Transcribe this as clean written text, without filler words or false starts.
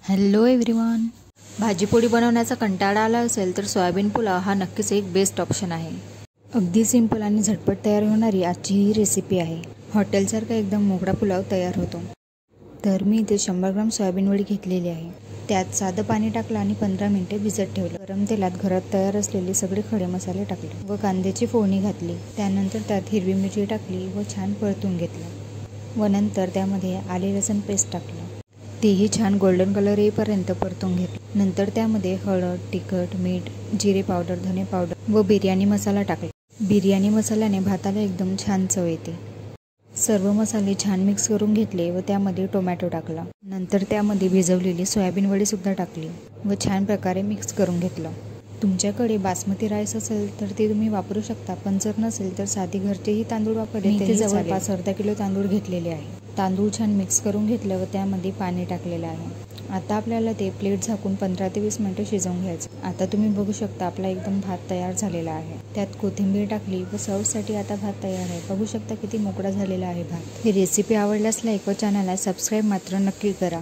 Hello everyone. भाजीपोळी बनवण्याचा कंटाळा आला असेल तर सोयाबीन पुलाव हा नक्कीच एक बेस्ट ऑप्शन आहे. अगदी सिंपल आणि झटपट तयार होणारी आजची ही रेसिपी आहे. हॉटेलसारखा एकदम मोकळा पुलाव तयार होतो. तर मी इथे 100 ग्राम सोयाबीन वडी घेतलेली आहे. त्यात साधं पाणी टाकलं आणि 15 मिनिटे भिजत ठेवलं. गरम तेलात घरात तयार असलेले सगळे खडे मसाले टाकले व कांद्याची फोडणी घातली. त्यानंतर त्यात हिरवी मिरची टाकली व छान परतून घेतलं व नंतर त्यामध्ये आले लसूण पेस्ट टाकलं. तेही छान गोल्डन कलर येईपर्यंत परतून घेतलं. नंतर त्यामध्ये हळद, तिखट, मीठ, जिरे पावडर, धने पावडर व बिर्याणी मसाला टाकला. बिर्याणी मसाल्याने भाताला एकदम छान चव येते. सर्व मसाले छान मिक्स करून घेतले व त्यामध्ये टोमॅटो टाकला. नंतर त्यामध्ये भिजवलेली सोयाबीन वडी सुद्धा टाकली व छान प्रकारे मिक्स करून घेतलं. तुमच्याकडे बासमती राईस असेल तर ते तुम्ही वापरू शकता, पण जर नसेल तर साधी घरचेही तांदूळ वापरले तरी जवळपास अर्धा किलो तांदूळ घेतलेले आहे. तांदूळ छान मिक्स करून घेतलं व त्यामध्ये पाणी टाकलेलं आहे. आता आपल्याला ते प्लेट झाकून 15 ते 20 मिनिटं शिजवून घ्यायचं. आता तुम्ही बघू शकता आपला एकदम भात तयार झालेला आहे. त्यात कोथिंबीर टाकली व सर्वसाठी आता भात तयार आहे. बघू शकता किती मोकळा झालेला आहे भात. ही रेसिपी आवडल्यास लाईक व चॅनलला सबस्क्राईब मात्र नक्की करा.